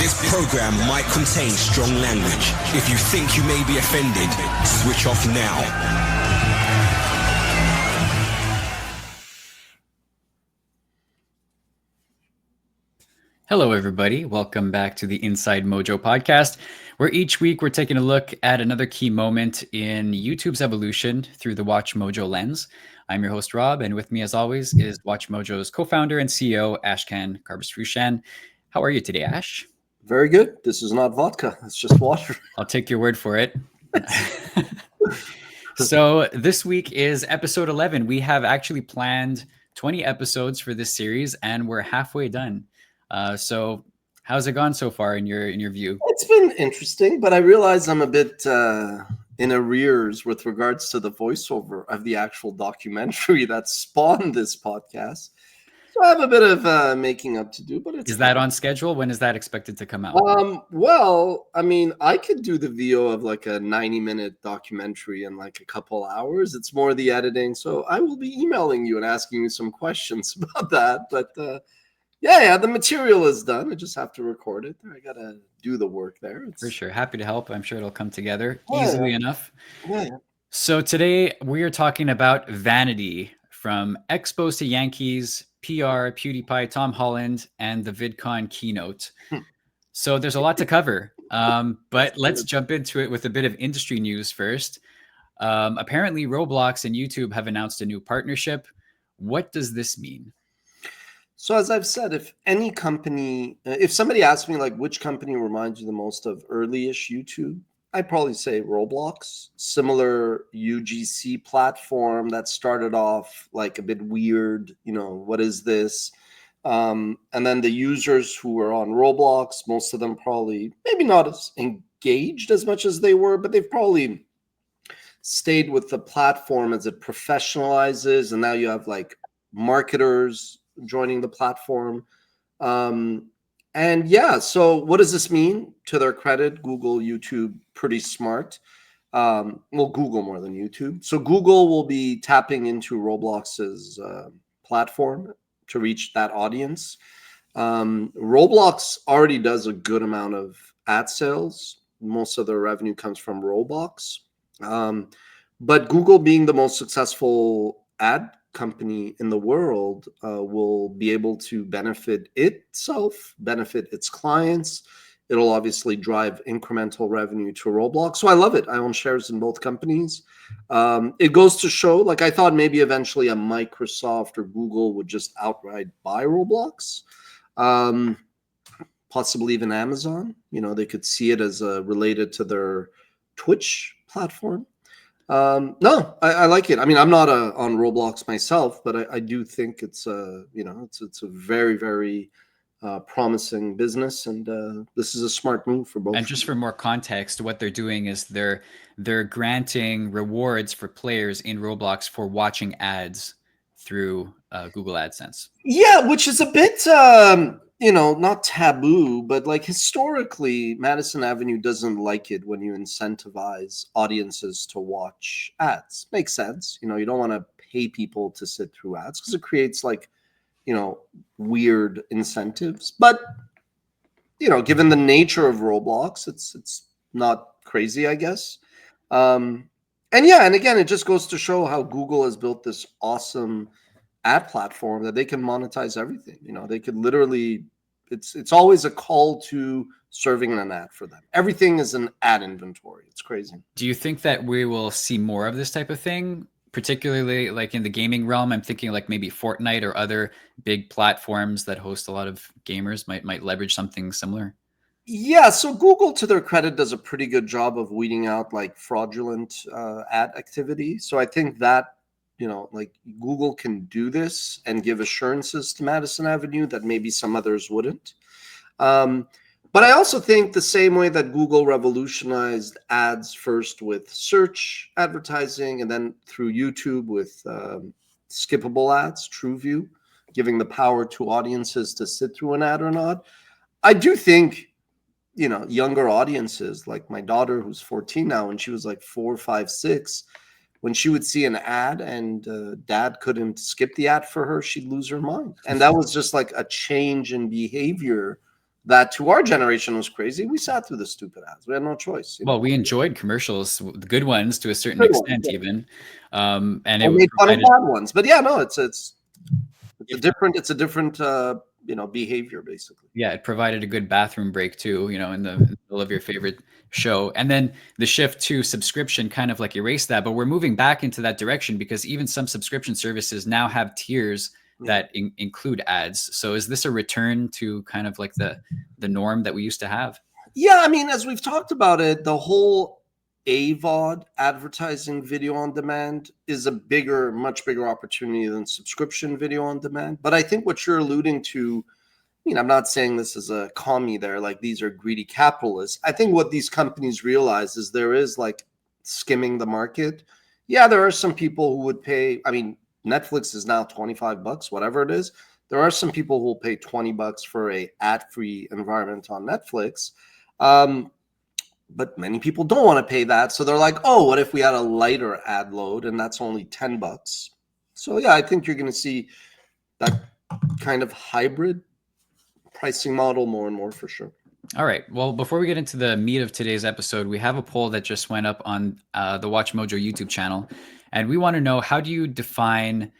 This program might contain strong language. If you think you may be offended, switch off now. Hello, everybody. Welcome back to the Inside Mojo podcast, where each week we're taking a look at another key moment in YouTube's evolution through the WatchMojo lens. I'm your host, Rob, and with me, as always, is WatchMojo's co-founder and CEO, Ashkan Karbasfrooshan. How are you today, Ash? Very good. This is not vodka. It's just water. I'll take your word for it. So this week is episode 11. We have actually planned 20 episodes for this series, and we're halfway done. So how's it gone so far in your view? It's been interesting, but I realize I'm a bit in arrears with regards to the voiceover of the actual documentary that spawned this podcast. So I have a bit of making up to do, but Is that on schedule? When is that expected to come out? Well, I mean, I could do the VO of like a 90-minute documentary in like a couple hours. It's more the editing. So I will be emailing you and asking you some questions about that. But yeah, the material is done. I just have to record it. I got to do the work there. For sure. Happy to help. I'm sure it'll come together easily enough. Yeah. So today we are talking about Vanity, from Expos to Yankees, PR, Pewdiepie, Tom Holland, and the Vidcon keynote. So there's a lot to cover, but let's jump into it with a bit of industry news first. Apparently, Roblox and YouTube have announced a new partnership. What does this mean? So as I've said, if any company, if somebody asks me like which company reminds you the most of early-ish YouTube, I'd probably say Roblox. Similar UGC platform that started off like a bit weird, what is this? And then the users who were on Roblox, most of them probably maybe not as engaged as much as they were, but they've probably stayed with the platform as it professionalizes. And now you have like marketers joining the platform. And yeah, so what does this mean? To their credit, Google, YouTube, pretty smart. Well, Google more than YouTube. So Google will be tapping into Roblox's platform to reach that audience. Roblox already does a good amount of ad sales. Most of their revenue comes from Roblox. But Google, being the most successful ad company in the world, will be able to benefit itself, benefit its clients. It'll obviously drive incremental revenue to Roblox. So I love it. I own shares in both companies. It goes to show, like, I thought maybe eventually a Microsoft or Google would just outright buy Roblox. Possibly even Amazon. They could see it as related to their Twitch platform. No, I like it. I mean, I'm not on Roblox myself, but I do think it's it's a very, very promising business, and this is a smart move for both. And just for more context, what they're doing is they're granting rewards for players in Roblox for watching ads through Google AdSense. Yeah, which is a bit not taboo, but like historically, Madison Avenue doesn't like it when you incentivize audiences to watch ads. Makes sense. You don't want to pay people to sit through ads because it creates like, weird incentives. But, given the nature of Roblox, it's not crazy, I guess. And again, it just goes to show how Google has built this awesome ad platform that they can monetize everything. They could literally, it's always a call to serving an ad for them. Everything is an ad inventory. It's crazy. Do you think that we will see more of this type of thing, particularly like in the gaming realm? I'm thinking like maybe Fortnite or other big platforms that host a lot of gamers might leverage something similar. Yeah, so Google, to their credit, does a pretty good job of weeding out like fraudulent ad activity. So I think that like Google can do this and give assurances to Madison Avenue that maybe some others wouldn't. But I also think the same way that Google revolutionized ads first with search advertising and then through YouTube with skippable ads, TrueView, giving the power to audiences to sit through an ad or not. I do think, younger audiences, like my daughter who's 14 now, when she was like 4, 5, 6, when she would see an ad and dad couldn't skip the ad for her, she'd lose her mind. And that was just like a change in behavior that to our generation was crazy. We sat through the stupid ads. We had no choice. Well, we enjoyed commercials, the good ones to a certain Good ones, extent, yeah. even, and I it made fun of provided. bad ones, but yeah, no, it's a different behavior basically. Yeah, it provided a good bathroom break too, in the middle of your favorite show. And then the shift to subscription kind of like erased that, but we're moving back into that direction because even some subscription services now have tiers that include ads. So is this a return to kind of like the norm that we used to have? Yeah, I mean, as we've talked about it, the whole AVOD, advertising video on demand, is a much bigger opportunity than subscription video on demand. But I think what you're alluding to, I'm not saying this as a commie there, like these are greedy capitalists. I think what these companies realize is there is like skimming the market. Yeah, there are some people who would pay. I mean, Netflix is now $25, whatever it is. There are some people who will pay $20 for a ad-free environment on Netflix. But many people don't want to pay that. So they're like, oh, what if we had a lighter ad load and that's only $10? So yeah, I think you're going to see that kind of hybrid pricing model more and more for sure. All right. Well, before we get into the meat of today's episode, we have a poll that just went up on the WatchMojo YouTube channel, and we want to know, how do you define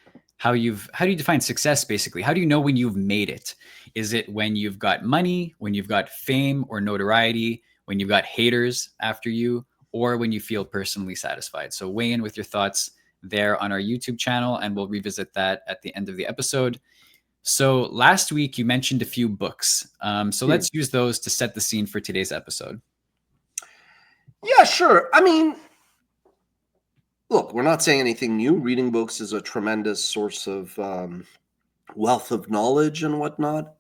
success? Basically, how do you know when you've made it? Is it when you've got money, when you've got fame or notoriety, when you've got haters after you, or when you feel personally satisfied? So weigh in with your thoughts there on our YouTube channel, and we'll revisit that at the end of the episode. So last week you mentioned a few books. So let's use those to set the scene for today's episode. Yeah, sure. I mean, look, we're not saying anything new. Reading books is a tremendous source of wealth of knowledge and whatnot.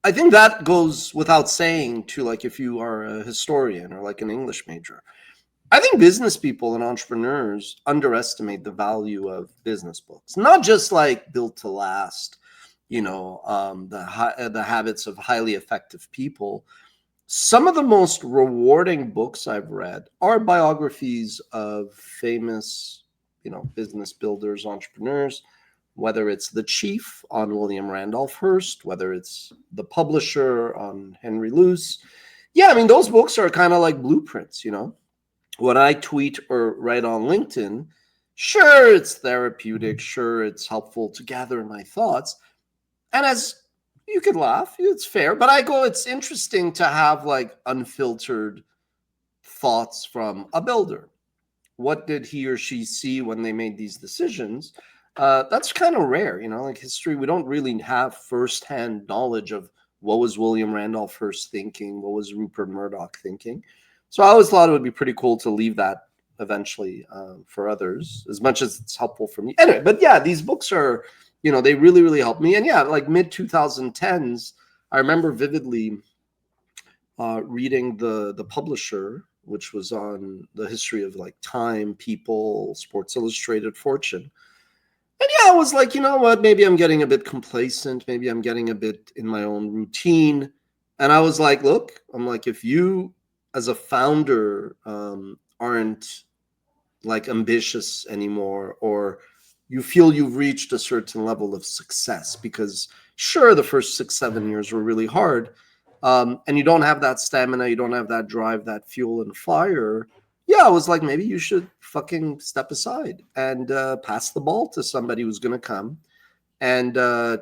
I think that goes without saying to, like, if you are a historian or like an English major. I think business people and entrepreneurs underestimate the value of business books, not just like Built to Last, the habits of highly effective people. Some of the most rewarding books I've read are biographies of famous, business builders, entrepreneurs, whether it's The Chief on William Randolph Hearst, whether it's The Publisher on Henry Luce. Yeah, I mean, those books are kind of like blueprints, When I tweet or write on LinkedIn, sure, it's therapeutic, sure, it's helpful to gather my thoughts. And as you could laugh, it's fair, but it's interesting to have like unfiltered thoughts from a builder. What did he or she see when they made these decisions? That's kind of rare, like history. We don't really have firsthand knowledge of what was William Randolph Hearst thinking, what was Rupert Murdoch thinking. So I always thought it would be pretty cool to leave that eventually for others, as much as it's helpful for me. Anyway, but yeah, these books are, they really, really helped me. And yeah, like mid 2010s, I remember vividly reading the Publisher, which was on the history of like Time, People, Sports Illustrated, Fortune. And yeah, I was like, you know what, maybe I'm getting a bit complacent. Maybe I'm getting a bit in my own routine. And I was like, look, I'm like, if you as a founder aren't like ambitious anymore, or you feel you've reached a certain level of success, because sure, the first 6-7 years were really hard, and you don't have that stamina, you don't have that drive, that fuel and fire. Yeah, I was like, maybe you should fucking step aside and pass the ball to somebody who's going to come and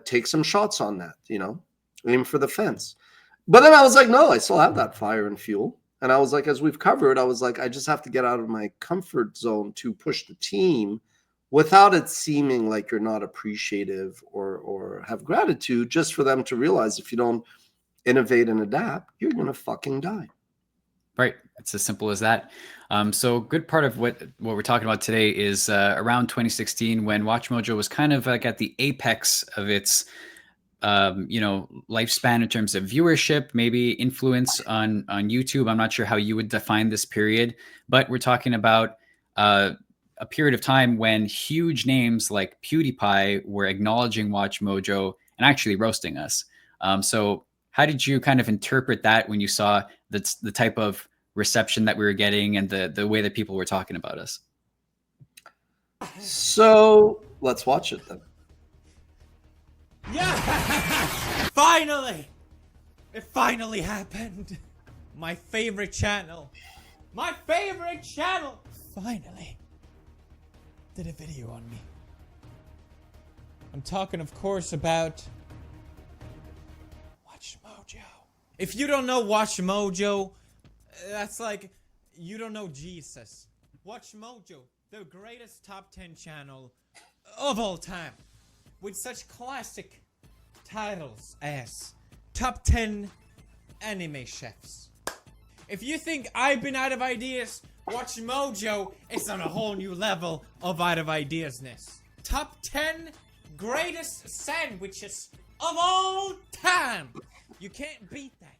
take some shots on that, aim for the fence. But then I was like, no, I still have that fire and fuel. And I was like, as we've covered, I was like, I just have to get out of my comfort zone to push the team without it seeming like you're not appreciative or have gratitude, just for them to realize if you don't innovate and adapt, you're going to fucking die. Right. It's as simple as that. So good part of what we're talking about today is around 2016, when WatchMojo was kind of like at the apex of its lifespan in terms of viewership, maybe influence on YouTube. I'm not sure how you would define this period, but we're talking about a period of time when huge names like PewDiePie were acknowledging WatchMojo and actually roasting us. So how did you kind of interpret that when you saw the type of reception that we were getting and the way that people were talking about us? So let's watch it then. Yeah! Finally! It finally happened. My favorite channel. My favorite channel finally did a video on me. I'm talking, of course, about WatchMojo. If you don't know WatchMojo, that's like you don't know Jesus. WatchMojo, the greatest top 10 channel of all time, with such classic titles as Top 10 Anime Chefs. If you think I've been out of ideas, WatchMojo is on a whole new level of out of ideasness. Top 10 greatest sandwiches of all time. You can't beat that.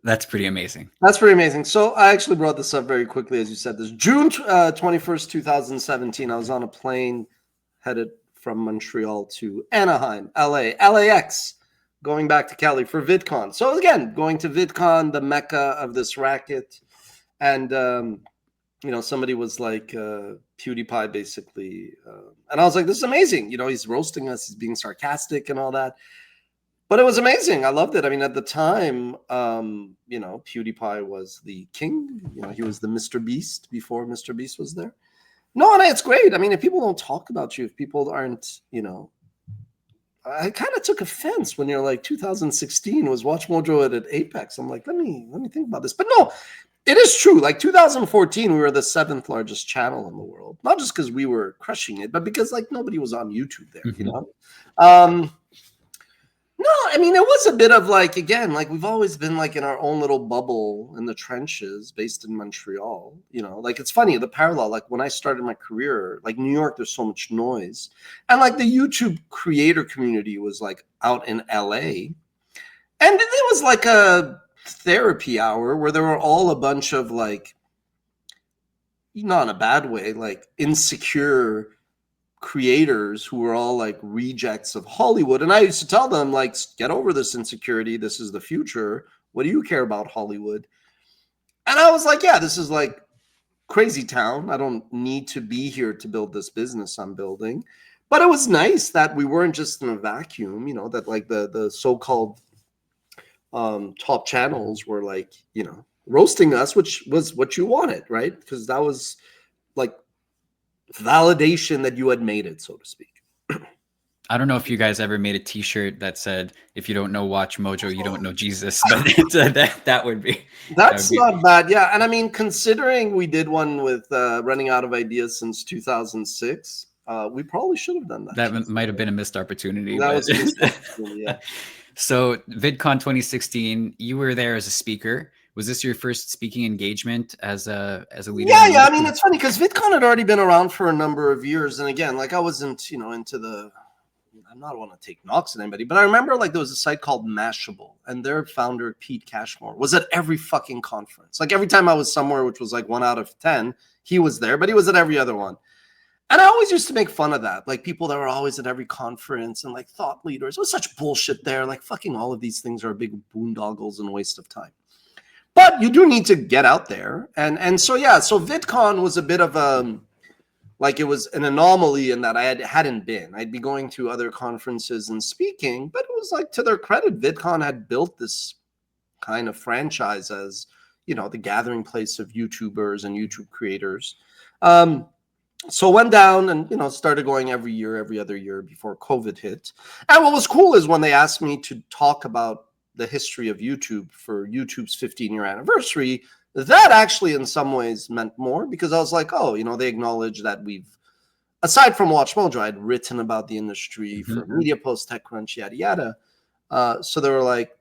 That's pretty amazing. That's pretty amazing. So I actually brought this up very quickly, as you said. This June 21st, 2017, I was on a plane headed from Montreal to Anaheim, LA, LAX, going back to Cali for Vidcon. So again, going to Vidcon, the mecca of this racket. And, you know, somebody was like, Pewdiepie, basically. And I was like, this is amazing. You know, he's roasting us. He's being sarcastic and all that. But it was amazing. I loved it. I mean, at the time, you know, Pewdiepie was the king. You know, he was the Mr. Beast before Mr. Beast was there. No, and it's great. I mean, if people don't talk about you, if people aren't, you know, I kind of took offense when you're like 2016 was WatchMojo at Apex. I'm like, let me think about this. But no, it is true. Like 2014, we were the 7th largest channel in the world. Not just because we were crushing it, but because like nobody was on YouTube there, you know? No, I mean, it was a bit of like, again, like we've always been like in our own little bubble in the trenches based in Montreal, you know, like it's funny, the parallel, like when I started my career, like New York, there's so much noise. And like the YouTube creator community was like out in LA. And it was like a therapy hour where there were all a bunch of like, not in a bad way, like insecure creators who were all like rejects of Hollywood. And I used to tell them, like, get over this insecurity. This is the future. What do you care about Hollywood? And I was like, yeah, this is like crazy town. I don't need to be here to build this business I'm building. But it was nice that we weren't just in a vacuum, you know, that like the so-called top channels were like, you know, roasting us, which was what you wanted, right? Because that was like validation that you had made it, so to speak. I don't know if you guys ever made a T-shirt that said, "If you don't know WatchMojo, you don't know Jesus." But that would be not bad, yeah. And I mean, considering we did one with running out of ideas since 2006, we probably should have done that. That might have been a missed opportunity. That but... was a missed opportunity, yeah. So VidCon 2016, you were there as a speaker. Was this your first speaking engagement as a leader? Yeah. I mean, it's funny because VidCon had already been around for a number of years, and again, like I wasn't, you know, into the. I'm not want to take knocks at anybody, but I remember like there was a site called Mashable, and their founder Pete Cashmore was at every fucking conference. Like every time I was somewhere, which was like 1 out of 10, he was there, but he was at every other one. And I always used to make fun of that, like people that were always at every conference and like thought leaders. It was such bullshit there. Like fucking all of these things are big boondoggles and waste of time. But you do need to get out there. And so, yeah, so VidCon was a bit of a, like it was an anomaly in that I hadn't been. I'd be going to other conferences and speaking, but it was like, to their credit, VidCon had built this kind of franchise as, you know, the gathering place of YouTubers and YouTube creators. So went down and, you know, started going every year, every other year before COVID hit. And what was cool is when they asked me to talk about the history of YouTube for YouTube's 15-year anniversary, that actually in some ways meant more because I was like, oh, you know, they acknowledge that we've, aside from WatchMojo, I'd written about the industry for Media Post, TechCrunch, yada, yada. So they were like,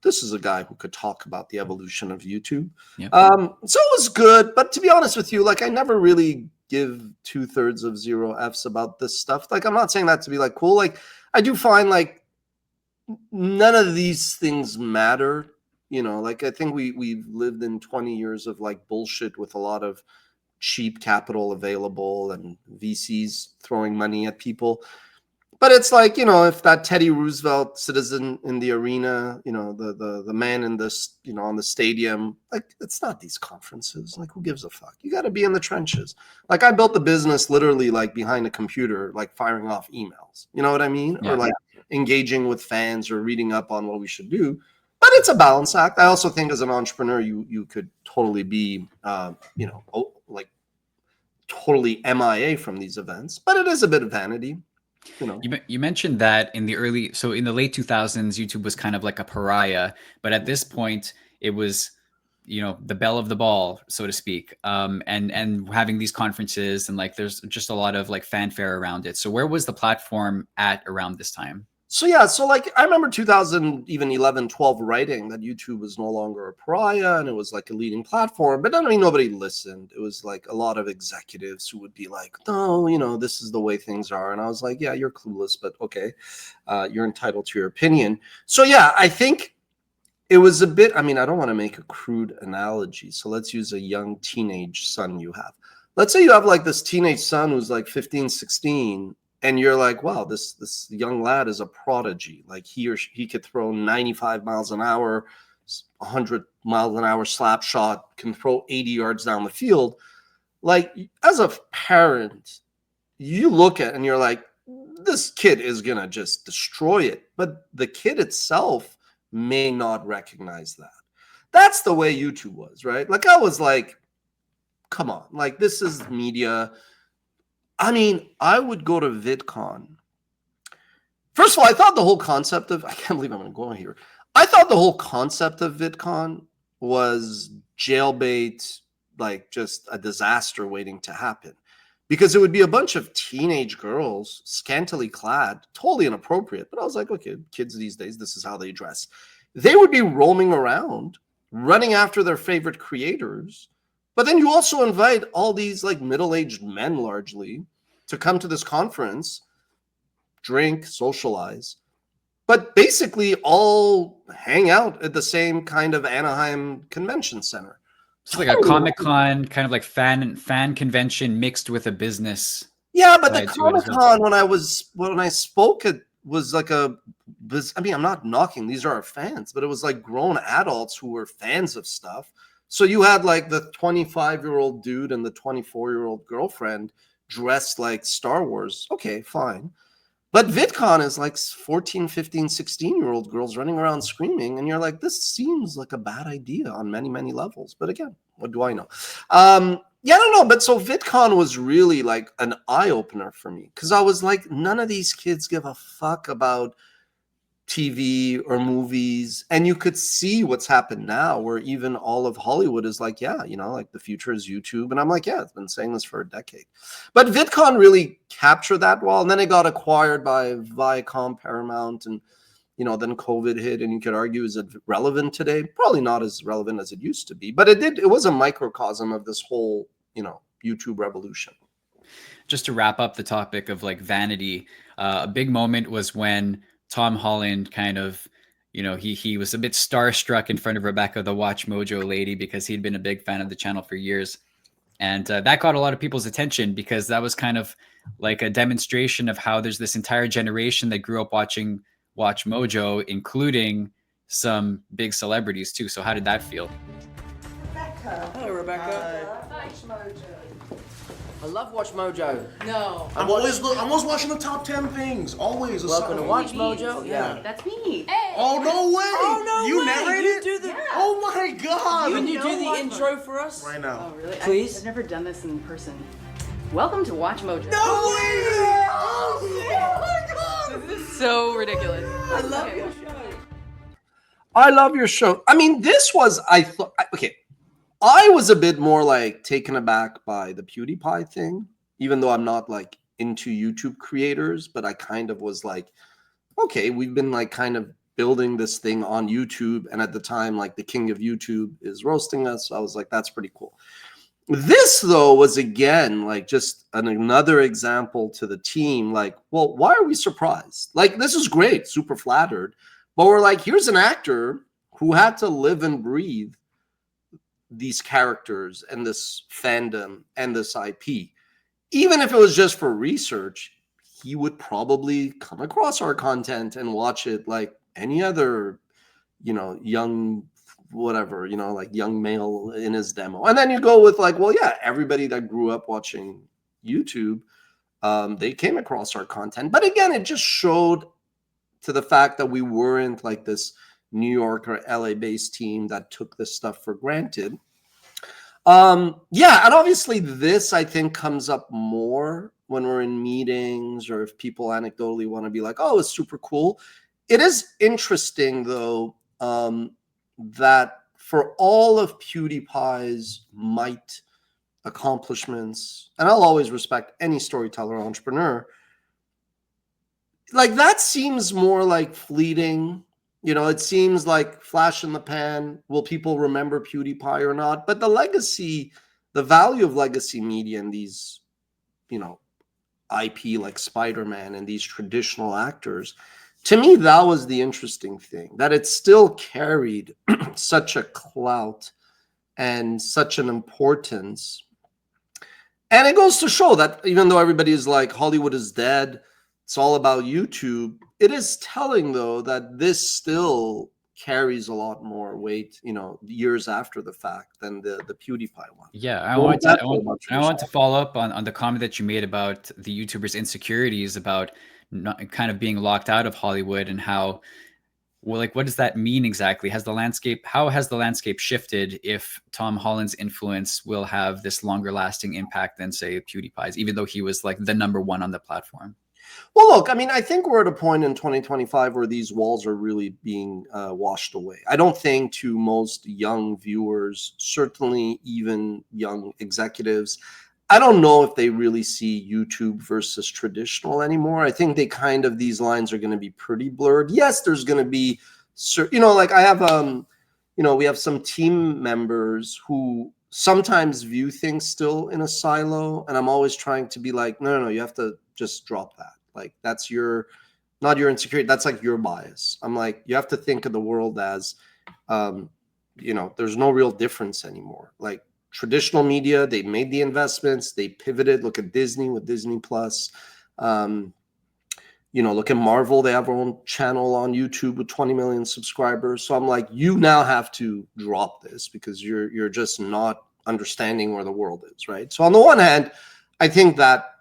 this is a guy who could talk about the evolution of YouTube. Yep. So it was good. But to be honest with you, like I never really give 2/3 of 0 Fs about this stuff. Like I'm not saying that to be like cool. Like I do find like none of these things matter. You know, like I think we've lived in 20 years of like bullshit with a lot of cheap capital available and VCs throwing money at people. But it's like, if that Teddy Roosevelt citizen in the arena, the man in this, on the stadium, like, it's not these conferences. Like, who gives a fuck? You got to be in the trenches. Like, I built the business literally like behind a computer, like firing off emails. You know what I mean? Yeah. Or like engaging with fans or reading up on what we should do. But it's a balance act. I also think as an entrepreneur, you could totally be, like totally MIA from these events. But it is a bit of vanity. You mentioned that in the late 2000s, YouTube was kind of like a pariah, but at this point, it was, the belle of the ball, so to speak, and having these conferences and like there's just a lot of like fanfare around it. So where was the platform at around this time? So yeah, so like I remember 2011, 12 writing that YouTube was no longer a pariah and it was like a leading platform, but I mean nobody listened. It was like a lot of executives who would be like, no, this is the way things are. And I was like, yeah, you're clueless, but okay, you're entitled to your opinion. So yeah, I think it was a bit, I mean, I don't want to make a crude analogy. So let's use a young teenage son you have. Let's say you have like this teenage son who's like 15, 16. And you're like, wow, this young lad is a prodigy. Like he could throw 95 miles an hour, 100 miles an hour slap shot, can throw 80 yards down the field. Like as a parent, you look at it and you're like, this kid is going to just destroy it. But the kid itself may not recognize that. That's the way YouTube was, right? Like I was like, come on, like this is media. I mean, I would go to VidCon. First of all, I thought the whole concept of, I can't believe I'm going to go on here. I thought the whole concept of VidCon was jailbait, like just a disaster waiting to happen. Because it would be a bunch of teenage girls, scantily clad, totally inappropriate. But I was like, okay, kids these days, this is how they dress. They would be roaming around, running after their favorite creators. But then you also invite all these like middle-aged men largely to come to this conference, drink, socialize, but basically all hang out at the same kind of Anaheim convention center. It's like a Comic-Con kind of like fan convention mixed with a business. Yeah, but the Comic-Con when I spoke, it was like I mean, I'm not knocking, these are our fans, but it was like grown adults who were fans of stuff. So you had like the 25-year-old dude and the 24-year-old girlfriend dressed like Star Wars. Okay, fine. But VidCon is like 14, 15, 16-year-old girls running around screaming. And you're like, this seems like a bad idea on many, many levels. But again, what do I know? Yeah, I don't know. But so VidCon was really like an eye-opener for me. Because I was like, none of these kids give a fuck about TV or movies, and you could see what's happened now where even all of Hollywood is like, yeah, like the future is YouTube. And I'm like, yeah, it's been saying this for a decade. But VidCon really captured that well, and then it got acquired by Viacom, Paramount, and then COVID hit, and you could argue, is it relevant today? Probably not as relevant as it used to be, but it was a microcosm of this whole YouTube revolution. Just to wrap up the topic of like vanity, a big moment was when Tom Holland kind of, he was a bit starstruck in front of Rebecca, the WatchMojo lady, because he'd been a big fan of the channel for years. And that caught a lot of people's attention because that was kind of like a demonstration of how there's this entire generation that grew up watching WatchMojo, including some big celebrities too. So how did that feel? Rebecca. Hello, Rebecca. WatchMojo. I love WatchMojo. No. I'm always watching the top 10 things. Always. Welcome to WatchMojo. Yeah. That's me. Hey. Oh, no way. Oh, no you way. narrated You it? do the... Yeah. Oh, my God. Can you do the intro for us? Right now. Oh, really? Please. I've never done this in person. Welcome to WatchMojo. No way. Oh, my God. This is so ridiculous. I love your show. I love your show. I mean, this was, I was a bit more like taken aback by the Pewdiepie thing, even though I'm not like into YouTube creators, but I kind of was like, okay, we've been like kind of building this thing on YouTube. And at the time, like the king of YouTube is roasting us. So I was like, that's pretty cool. This though was again, like just another example to the team. Like, well, why are we surprised? Like, this is great, super flattered, but we're like, here's an actor who had to live and breathe these characters and this fandom and this IP. Even if it was just for research, he would probably come across our content and watch it like any other, young whatever, like young male in his demo. And then you go with like, well, yeah, everybody that grew up watching YouTube, they came across our content. But again, it just showed to the fact that we weren't like this New York or LA based team that took this stuff for granted. Yeah, and obviously this I think comes up more when we're in meetings or if people anecdotally want to be like, oh, it's super cool. It is interesting though, that for all of PewDiePie's might, accomplishments, and I'll always respect any storyteller or entrepreneur, like that seems more like fleeting. It seems like flash in the pan. Will people remember PewDiePie or not? But the legacy, the value of legacy media and these, IP like Spider-Man and these traditional actors, to me, that was the interesting thing, that it still carried such a clout and such an importance. And it goes to show that even though everybody is like, Hollywood is dead, it's all about YouTube, it is telling, though, that this still carries a lot more weight, years after the fact than the PewDiePie one. Yeah, I want to follow up on the comment that you made about the YouTubers' insecurities about not kind of being locked out of Hollywood and how, well, like, what does that mean exactly? How has the landscape shifted if Tom Holland's influence will have this longer lasting impact than, say, PewDiePie's, even though he was like the #1 on the platform? Well, look, I mean, I think we're at a point in 2025 where these walls are really being washed away. I don't think to most young viewers, certainly even young executives, I don't know if they really see YouTube versus traditional anymore. I think these lines are going to be pretty blurred. Yes, there's going to be, like I have, we have some team members who sometimes view things still in a silo. And I'm always trying to be like, no, you have to just drop that. Like that's not your insecurity. That's like your bias. I'm like, you have to think of the world as, there's no real difference anymore. Like traditional media, they made the investments, they pivoted. Look at Disney with Disney Plus. Look at Marvel. They have their own channel on YouTube with 20 million subscribers. So I'm like, you now have to drop this because you're just not understanding where the world is, right? So on the one hand, I think that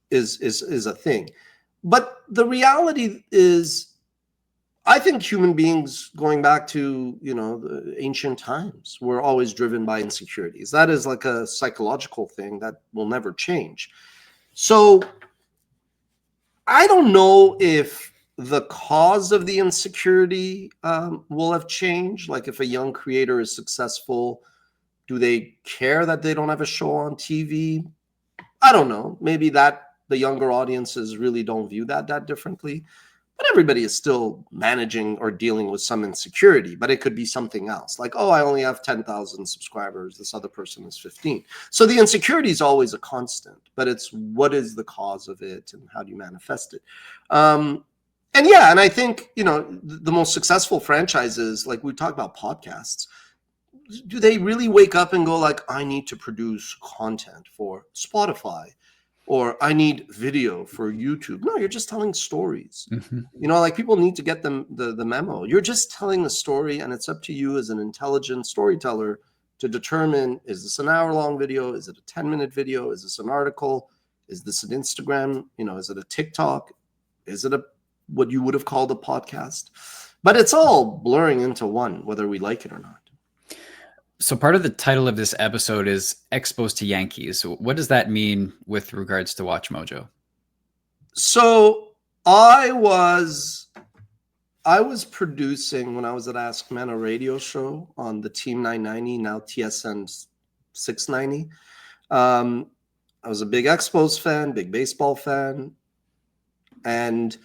is a thing. But the reality is, I think human beings, going back to, the ancient times, were always driven by insecurities. That is like a psychological thing that will never change. So I don't know if the cause of the insecurity will have changed. Like if a young creator is successful, do they care that they don't have a show on TV? I don't know. Maybe that the younger audiences really don't view that differently. But everybody is still managing or dealing with some insecurity, but it could be something else. Like, oh, I only have 10,000 subscribers. This other person is 15. So the insecurity is always a constant, but it's what is the cause of it and how do you manifest it? And I think, the most successful franchises, like we talk about podcasts, do they really wake up and go like, I need to produce content for Spotify? Or I need video for YouTube. No, you're just telling stories. Mm-hmm. Like people need to get the memo. You're just telling a story, and it's up to you as an intelligent storyteller to determine, is this an hour-long video? Is it a 10-minute video? Is this an article? Is this an Instagram? Is it a TikTok? Is it what you would have called a podcast? But it's all blurring into one, whether we like it or not. So part of the title of this episode is Exposed to Yankees. What does that mean with regards to WatchMojo? So I was producing, when I was at Ask Men, a radio show on the Team 990, now TSN 690. I was a big Expos fan, big baseball fan. And,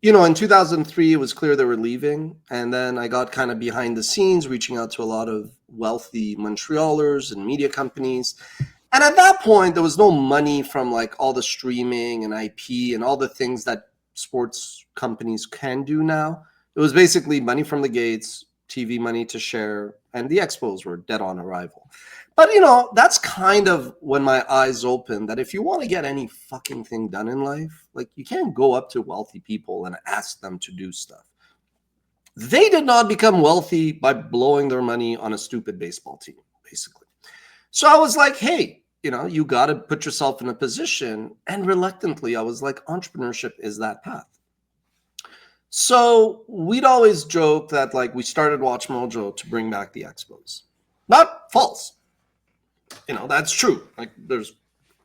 in 2003, it was clear they were leaving. And then I got kind of behind the scenes, reaching out to a lot of wealthy Montrealers and media companies. And at that point, there was no money from like all the streaming and IP and all the things that sports companies can do now. It was basically money from the gates, TV money to share, and the Expos were dead on arrival. But, you know, that's kind of when my eyes opened that if you want to get any fucking thing done in life, like you can't go up to wealthy people and ask them to do stuff. They did not become wealthy by blowing their money on a stupid baseball team, basically. So I was like, hey, you know, you got to put yourself in a position. And reluctantly, I was like, entrepreneurship is that path. So we'd always joke that like we started WatchMojo to bring back the expos. Not false. You know, that's true. Like there's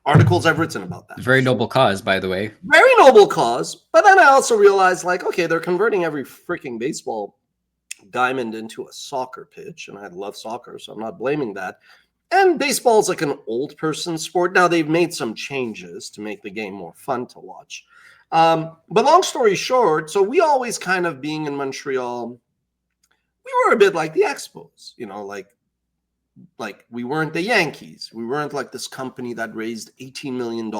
articles I've written about that. Very noble cause, by the way. Very noble cause. But then I also realized like, okay, they're converting every freaking baseball diamond into a soccer pitch. And I love soccer, so I'm not blaming that. And baseball is like an old person sport. Now they've made some changes to make the game more fun to watch. But long story short, so we always kind of being in Montreal, we were a bit like the Expos, you know, like we weren't the Yankees. We weren't like this company that raised $18 million,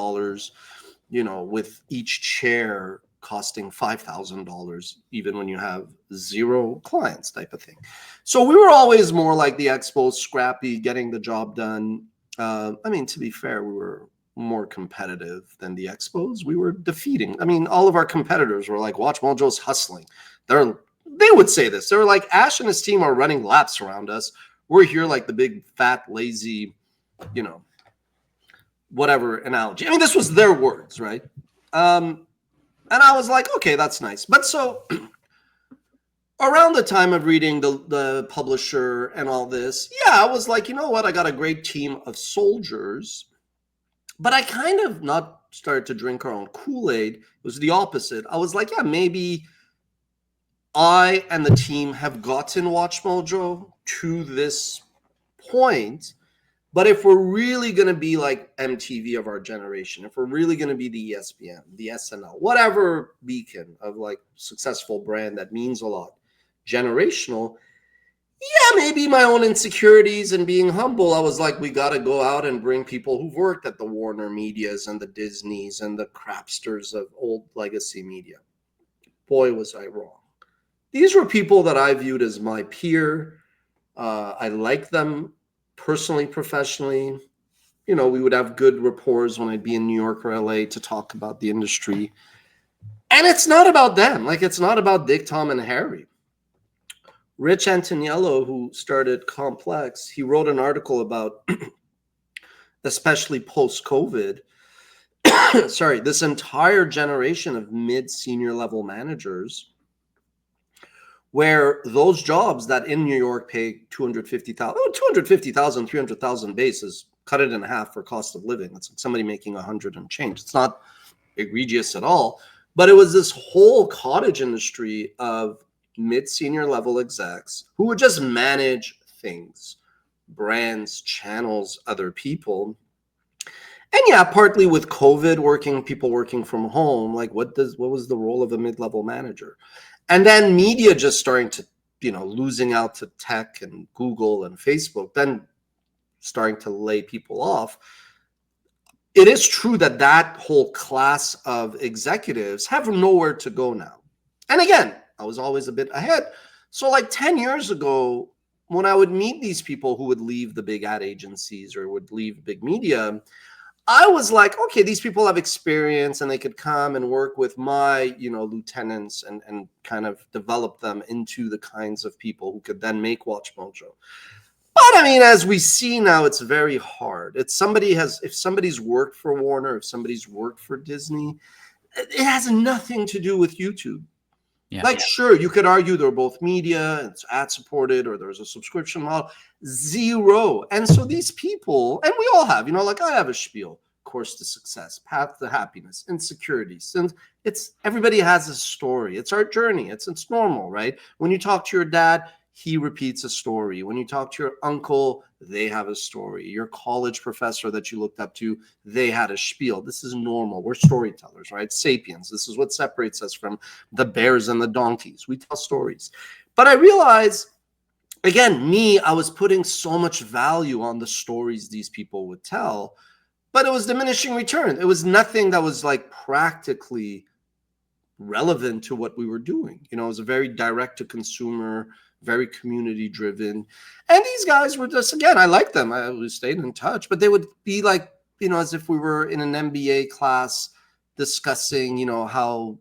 you know, with each chair costing $5,000, even when you have 0 clients type of thing. So we were always more like the Expos, scrappy, getting the job done. I mean, to be fair, we were more competitive than the Expos. We were defeating. I mean, all of our competitors were like, WatchMojo's hustling. They would say this. They were like, Ash and his team are running laps around us. We're here like the big, fat, lazy, you know, whatever analogy. I mean, this was their words, right? And I was like, okay, that's nice. But so around the time of reading the publisher and all this, yeah, I was like, you know what? I got a great team of soldiers. But I kind of not started to drink our own Kool-Aid. It was the opposite. I was like, yeah, maybe I and the team have gotten WatchMojo to this point. But if we're really going to be like MTV of our generation, if we're really going to be the ESPN, the SNL, whatever beacon of like successful brand that means a lot, generational, yeah, maybe my own insecurities and being humble, I was like, we got to go out and bring people who've worked at the Warner Medias and the Disneys and the crapsters of old legacy media. Boy, was I wrong. These were people that I viewed as my peer. I liked them personally, professionally. You know, we would have good rapport when I'd be in New York or LA to talk about the industry. And it's not about them. Like, it's not about Dick, Tom, and Harry. Rich Antoniello, who started Complex, he wrote an article about, especially post-COVID, this entire generation of mid-senior level managers where those jobs that in New York pay $250,000, 300,000 bases, cut it in half for cost of living. It's like somebody making 100 and change. It's not egregious at all, but it was this whole cottage industry of mid-senior level execs who would just manage things, brands, channels, other people. And yeah, partly with COVID, people working from home, like what was the role of a mid-level manager? And then media just starting to, you know, losing out to tech and Google and Facebook, then starting to lay people off. It is true that that whole class of executives have nowhere to go now. And again, I was always a bit ahead. So like 10 years ago, when I would meet these people who would leave the big ad agencies or would leave big media, I was like, okay, these people have experience and they could come and work with my, you know, lieutenants and kind of develop them into the kinds of people who could then make WatchMojo. But I mean, as we see now, it's very hard. If somebody's worked for Warner, if somebody's worked for Disney, it has nothing to do with YouTube. Yeah. Like, sure, you could argue they're both media, it's ad supported, or there's a subscription model. Zero. And so these people, and we all have, you know, like I have a spiel, course to success, path to happiness, insecurities. And everybody has a story. It's our journey. It's normal, right? When you talk to your dad, he repeats a story. When you talk to your uncle, they have a story. Your college professor that you looked up to, they had a spiel. This is normal. We're storytellers, right? Sapiens. This is what separates us from the bears and the donkeys. We tell stories. But I realized, again, I was putting so much value on the stories these people would tell, but it was diminishing return. It was nothing that was like practically relevant to what we were doing. You know, it was a very direct to consumer, very community driven. And these guys were just, again, I liked them. We stayed in touch, but they would be like, as if we were in an MBA class discussing, how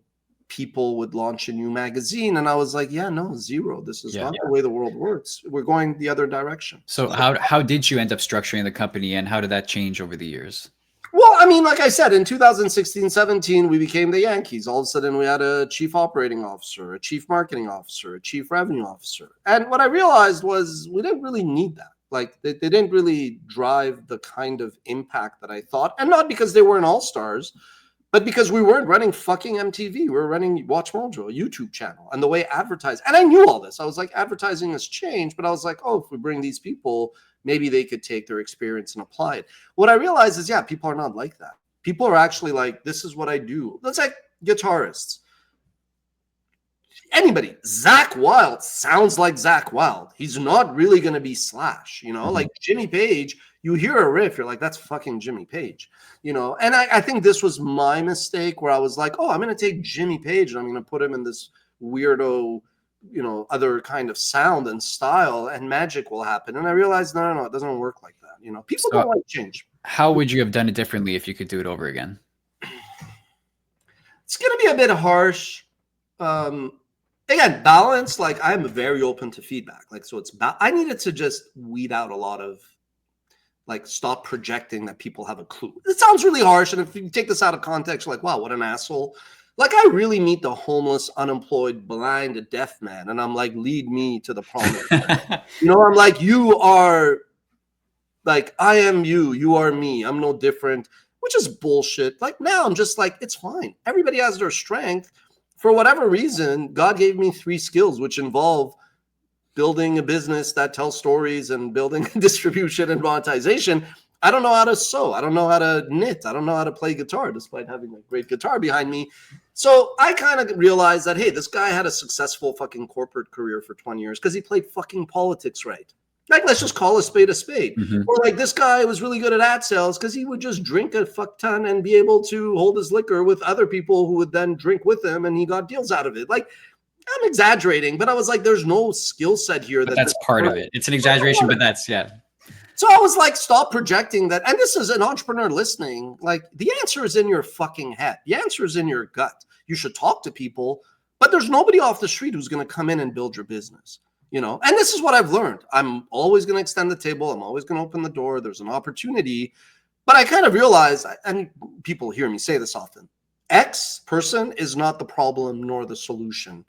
people would launch a new magazine. And I was like, yeah, no, zero. This is not the way the world works. We're going the other direction. So how did you end up structuring the company, and how did that change over the years? Well, I mean, like I said, in 2016-17, we became the Yankees. All of a sudden, we had a chief operating officer, a chief marketing officer, a chief revenue officer. And what I realized was we didn't really need that. Like, they didn't really drive the kind of impact that I thought. And not because they weren't all-stars, but because we weren't running fucking MTV. We were running WatchMojo, a YouTube channel, and the way advertising. And I knew all this. I was like, advertising has changed, but I was like, oh, if we bring these people, maybe they could take their experience and apply it. What I realized is, people are not like that. People are actually like, this is what I do. That's like guitarists. Anybody, Zach Wilde sounds like Zach Wilde. He's not really going to be Slash, like Jimmy Page. You hear a riff, you're like, that's fucking Jimmy Page, And I think this was my mistake where I was like, oh, I'm going to take Jimmy Page and I'm going to put him in this weirdo, other kind of sound and style, and magic will happen. And I realized, no, it doesn't work like that. People don't like change. How would you have done it differently if you could do it over again? It's going to be a bit harsh. Again, balance, like I'm very open to feedback. Like, so I needed to just weed out a lot of, like, stop projecting that people have a clue. It sounds really harsh. And if you take this out of context, you're like, wow, what an asshole. Like, I really meet the homeless, unemployed, blind, deaf man. And I'm like, lead me to the promise. I'm like, you are, like, I am you. You are me. I'm no different, which is bullshit. Like, now I'm just like, it's fine. Everybody has their strength. For whatever reason, God gave me 3 skills, which involve building a business that tells stories and building distribution and monetization. I don't know how to sew. I don't know how to knit. I don't know how to play guitar, despite having a great guitar behind me. So I kind of realized that, hey, this guy had a successful fucking corporate career for 20 years because he played fucking politics right. Like, let's just call a spade a spade. Or like, this guy was really good at ad sales because he would just drink a fuck ton and be able to hold his liquor with other people who would then drink with him, and he got deals out of it. Like, I'm exaggerating, but I was like, there's no skill set here. That's part of it. It's an exaggeration, but that's, So I was like, stop projecting that. And this is an entrepreneur listening. Like, the answer is in your fucking head. The answer is in your gut. You should talk to people, but there's nobody off the street who's going to come in and build your business. And this is what I've learned. I'm always going to extend the table. I'm always going to open the door. There's an opportunity. But I kind of realized, and people hear me say this often, X person is not the problem nor the solution.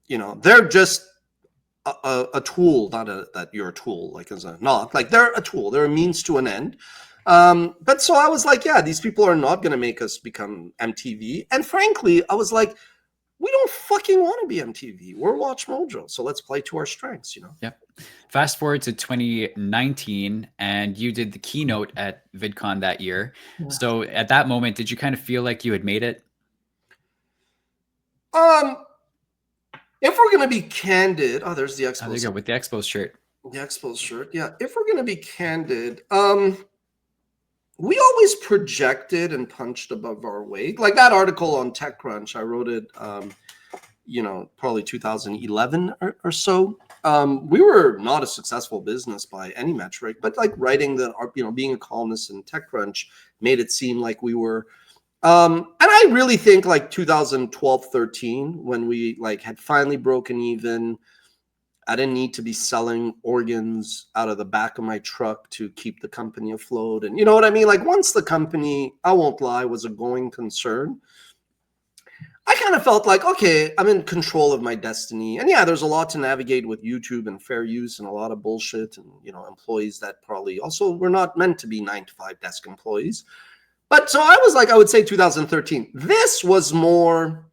They're just a tool, not that you're a tool, like as a not, like they're a tool. They're a means to an end. But so I was like, these people are not going to make us become MTV. And frankly, I was like, we don't fucking want to be MTV. We're WatchMojo. So let's play to our strengths, Yep. Fast forward to 2019, and you did the keynote at VidCon that year. Yeah. So at that moment, did you kind of feel like you had made it? If we're going to be candid, there's the Expos. There you go, with the Expos shirt. The Expos shirt. Yeah. If we're going to be candid, we always projected and punched above our weight. Like that article on TechCrunch, I wrote it, probably 2011 or so. We were not a successful business by any metric, but like writing being a columnist in TechCrunch made it seem like we were. And I really think like 2012, 13, when we like had finally broken even, I didn't need to be selling organs out of the back of my truck to keep the company afloat. And you know what I mean? Like once the company, I won't lie, was a going concern, I kind of felt like, okay, I'm in control of my destiny. And yeah, there's a lot to navigate with YouTube and fair use and a lot of bullshit and, employees that probably also were not meant to be 9-to-5 desk employees. But so I was like, I would say 2013, this was more,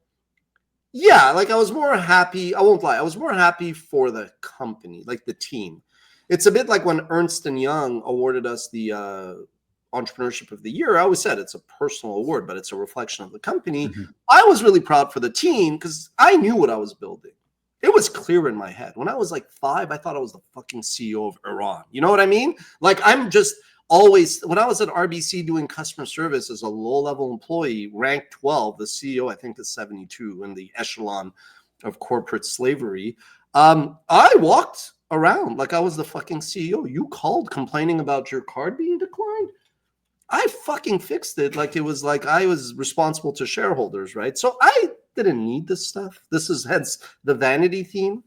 like I was more happy. I won't lie. I was more happy for the company, like the team. It's a bit like when Ernst & Young awarded us the Entrepreneurship of the Year. I always said it's a personal award, but it's a reflection of the company. Mm-hmm. I was really proud for the team because I knew what I was building. It was clear in my head. When I was like 5, I thought I was the fucking CEO of Iran. You know what I mean? Like I'm just always, when I was at RBC doing customer service as a low-level employee, ranked 12, the CEO, I think, is 72 in the echelon of corporate slavery. I walked around like I was the fucking CEO. You called complaining about your card being declined. I fucking fixed it. Like it was like I was responsible to shareholders, right? So I didn't need this stuff. This is hence the vanity theme.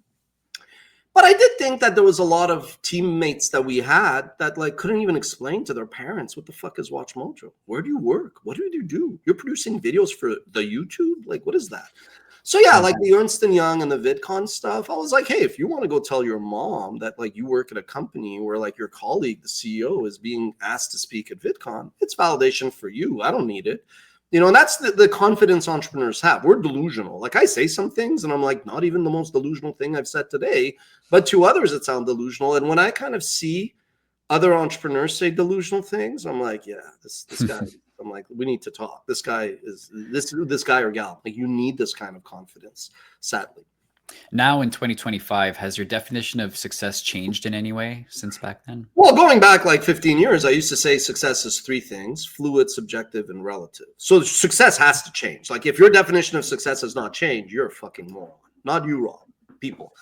But I did think that there was a lot of teammates that we had that like couldn't even explain to their parents what the fuck is WatchMojo? Where do you work? What do you do? You're producing videos for the YouTube? Like, what is that? So yeah, like the Ernst & Young and the Vidcon stuff, I was like, hey, if you want to go tell your mom that like you work at a company where like your colleague, the CEO, is being asked to speak at Vidcon, it's validation for you. I don't need it. You know, and that's the confidence entrepreneurs have. We're delusional. Like I say some things and I'm like, not even the most delusional thing I've said today, but to others it sounds delusional. And when I kind of see other entrepreneurs say delusional things, I'm like, yeah, this guy, I'm like, we need to talk. This guy is this guy or gal. Like you need this kind of confidence, sadly. Now in 2025, has your definition of success changed in any way since back then? Well, going back like 15 years, I used to say success is three things: fluid, subjective, and relative. So success has to change. Like if your definition of success has not changed, you're a fucking moron. Not you, Rob. People.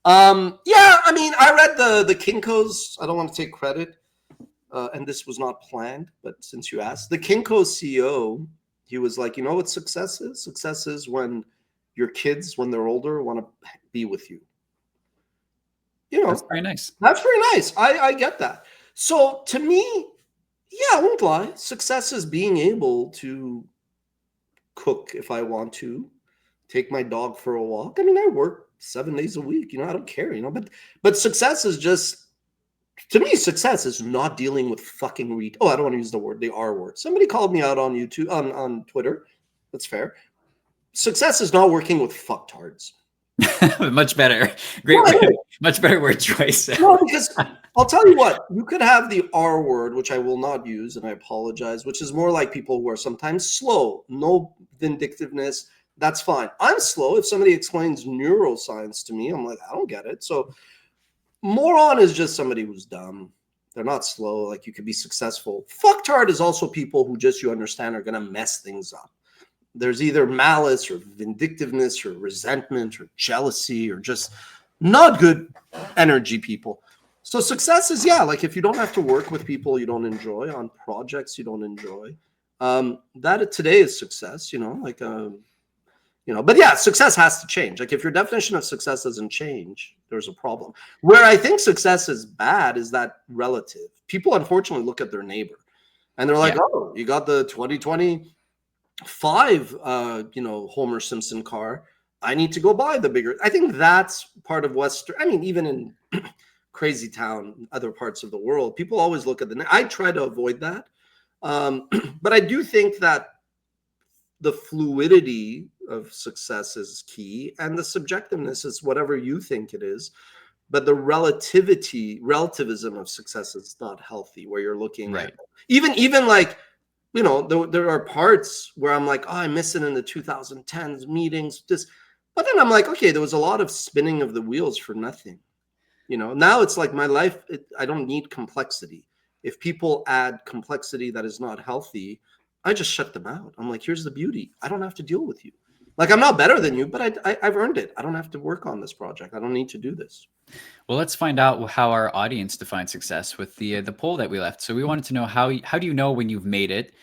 Yeah, I mean, I read the Kinko's. I don't want to take credit, and this was not planned, but since you asked, the Kinko's CEO, he was like, you know what success is? Success is when your kids, when they're older, want to be with you. You know, That's very nice. That's very nice. I get that. So to me, yeah, I won't lie. Success is being able to cook if I want to, take my dog for a walk. I mean, I work 7 days a week. You know, I don't care. You know, but success is just, to me, success is not dealing with fucking I don't want to use the R word. Somebody called me out on YouTube, on Twitter. That's fair. Success is not working with fucktards. Much better. Much better word choice. No, because I'll tell you what, you could have the R word, which I will not use, and I apologize, which is more like people who are sometimes slow, no vindictiveness. That's fine. I'm slow. If somebody explains neuroscience to me, I'm like, I don't get it. So moron is just somebody who's dumb. They're not slow. Like you could be successful. Fucktard is also people who just, you understand, are going to mess things up. There's either malice or vindictiveness or resentment or jealousy or just not good energy people. So success is, yeah, like if you don't have to work with people you don't enjoy, on projects you don't enjoy, that today is success, you know, like, you know, but yeah, success has to change. Like if your definition of success doesn't change, there's a problem. Where I think success is bad is that relative. People unfortunately look at their neighbor and they're like, oh, you got the 2025 you know, Homer Simpson car, I need to go buy the bigger. I think that's part of Western, I mean, even in crazy town, other parts of the world, people always look at I try to avoid that, but I do think that the fluidity of success is key, and the subjectiveness is whatever you think it is, but the relativism of success is not healthy, where you're looking right. at even like, you know, there are parts where I'm like, oh, I miss it in the 2010s meetings, but then I'm like, okay, there was a lot of spinning of the wheels for nothing. You know, now it's like my life, I don't need complexity. If people add complexity that is not healthy, I just shut them out. I'm like, here's the beauty. I don't have to deal with you. Like, I'm not better than you, but I've earned it. I don't have to work on this project. I don't need to do this. Well, let's find out how our audience defines success with the poll that we left. So we wanted to know how do you know when you've made it?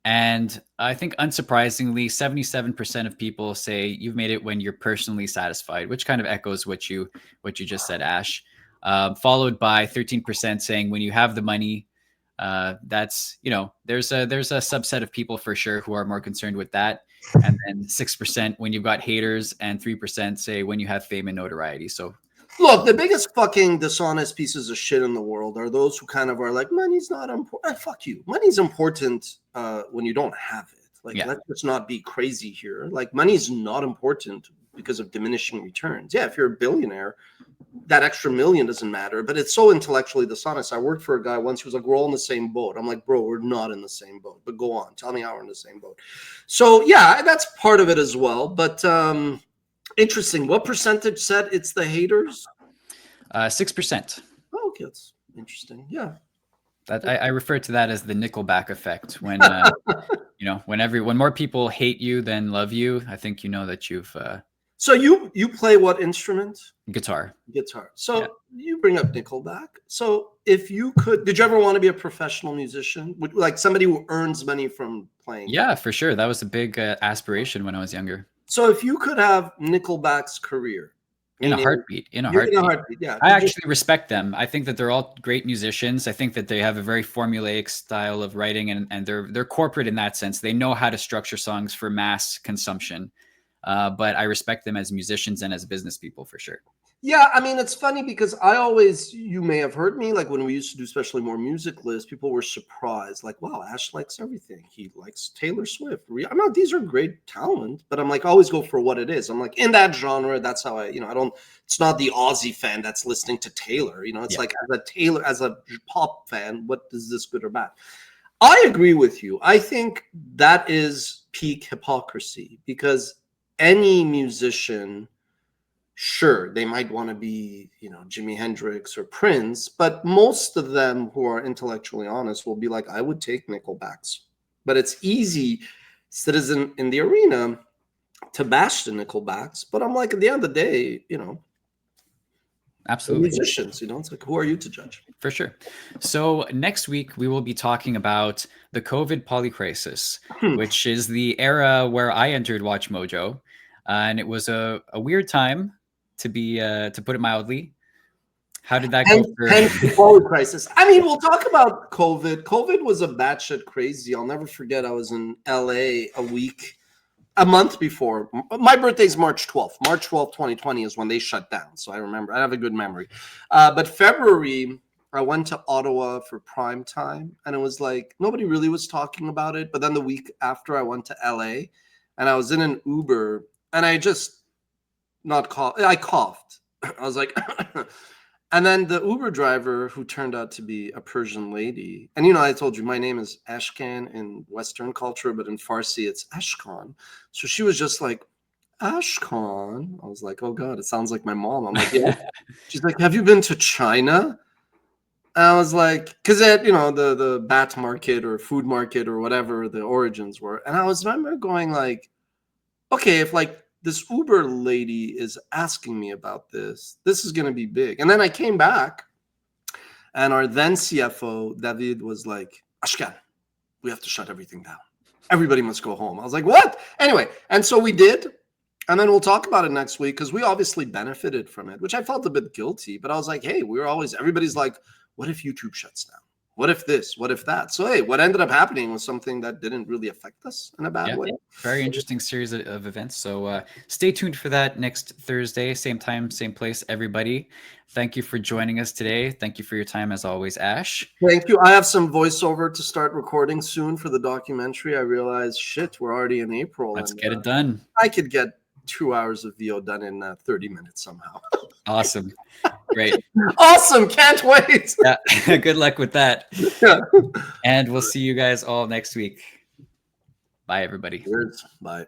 And I think unsurprisingly, 77% of people say you've made it when you're personally satisfied, which kind of echoes what you just said, Ash. Followed by 13% saying when you have the money. That's, you know, there's a subset of people for sure who are more concerned with that. And then 6% when you've got haters, and 3% say when you have fame and notoriety. So look, the biggest fucking dishonest pieces of shit in the world are those who kind of are like, money's not important. Fuck you. Money's important when you don't have it. Like, yeah. Let's just not be crazy here. Like, money's not important because of diminishing returns. Yeah, if you're a billionaire, that extra million doesn't matter, but it's so intellectually dishonest. I worked for a guy once who was like, we're all in the same boat. I'm like, bro, we're not in the same boat, but go on. Tell me how we're in the same boat. So yeah, that's part of it as well. But interesting. What percentage said it's the haters? 6%. Oh, okay, that's interesting. Yeah. That I refer to that as the Nickelback effect. When you know, when more people hate you than love you, I think you know that you've So you play what instrument? Guitar. Guitar. So you bring up Nickelback. So if you could, did you ever want to be a professional musician? Like somebody who earns money from playing? Yeah, for sure. That was a big aspiration when I was younger. So if you could have Nickelback's career In a heartbeat. yeah. I actually respect them. I think that they're all great musicians. I think that they have a very formulaic style of writing, and they're corporate in that sense. They know how to structure songs for mass consumption. But I respect them as musicians and as business people for sure. Yeah, I mean, it's funny because you may have heard me, like when we used to do especially more music lists, people were surprised, like, wow, Ash likes everything. He likes Taylor Swift. I'm not, these are great talent, but I'm like, always go for what it is. I'm like, in that genre, that's how it's not the Aussie fan that's listening to Taylor. It's like as a pop fan, what is this good or bad? I agree with you. I think that is peak hypocrisy because any musician, sure, they might want to be, Jimi Hendrix or Prince, but most of them who are intellectually honest will be like, I would take Nickelbacks. But it's easy, citizen in the arena, to bash the Nickelbacks. But I'm like, at the end of the day, absolutely, musicians, it's like, who are you to judge? For sure. So next week we will be talking about the COVID polycrisis, which is the era where I entered WatchMojo, and it was a weird time to be, to put it mildly. How did that go? Hence the COVID crisis. I mean, we'll talk about COVID. COVID was a batshit crazy. I'll never forget. I was in LA a month before. My birthday's March 12th. March 12th, 2020 is when they shut down. So I remember. I have a good memory. But February, I went to Ottawa for prime time, and it was like nobody really was talking about it. But then the week after, I went to LA, and I was in an Uber, and I just I coughed. I was like, and then the Uber driver, who turned out to be a Persian lady, and I told you my name is Ashkan in Western culture, but in Farsi it's Ashkan. So she was just like, Ashkan. I was like, oh God, it sounds like my mom. I'm like, yeah. She's like, have you been to China? And I was like, because the bat market or food market or whatever the origins were, and I remember going like, okay, if like this Uber lady is asking me about this is going to be big. And then I came back, and our then CFO, David, was like, Ashkan, we have to shut everything down. Everybody must go home. I was like, what? Anyway, and so we did. And then we'll talk about it next week because we obviously benefited from it, which I felt a bit guilty. But I was like, hey, everybody's like, what if YouTube shuts down? What if this? What if that? So, hey, what ended up happening was something that didn't really affect us in a bad way. Very interesting series of events. So stay tuned for that next Thursday, same time, same place, everybody. Thank you for joining us today. Thank you for your time, as always, Ash. Thank you. I have some voiceover to start recording soon for the documentary. I realized, shit, we're already in April. Let's get it done. I could get 2 hours of VO done in 30 minutes somehow. Awesome. Great. Awesome. Can't wait. Yeah. Good luck with that. Yeah. And we'll see you guys all next week. Bye, everybody. Cheers. Bye.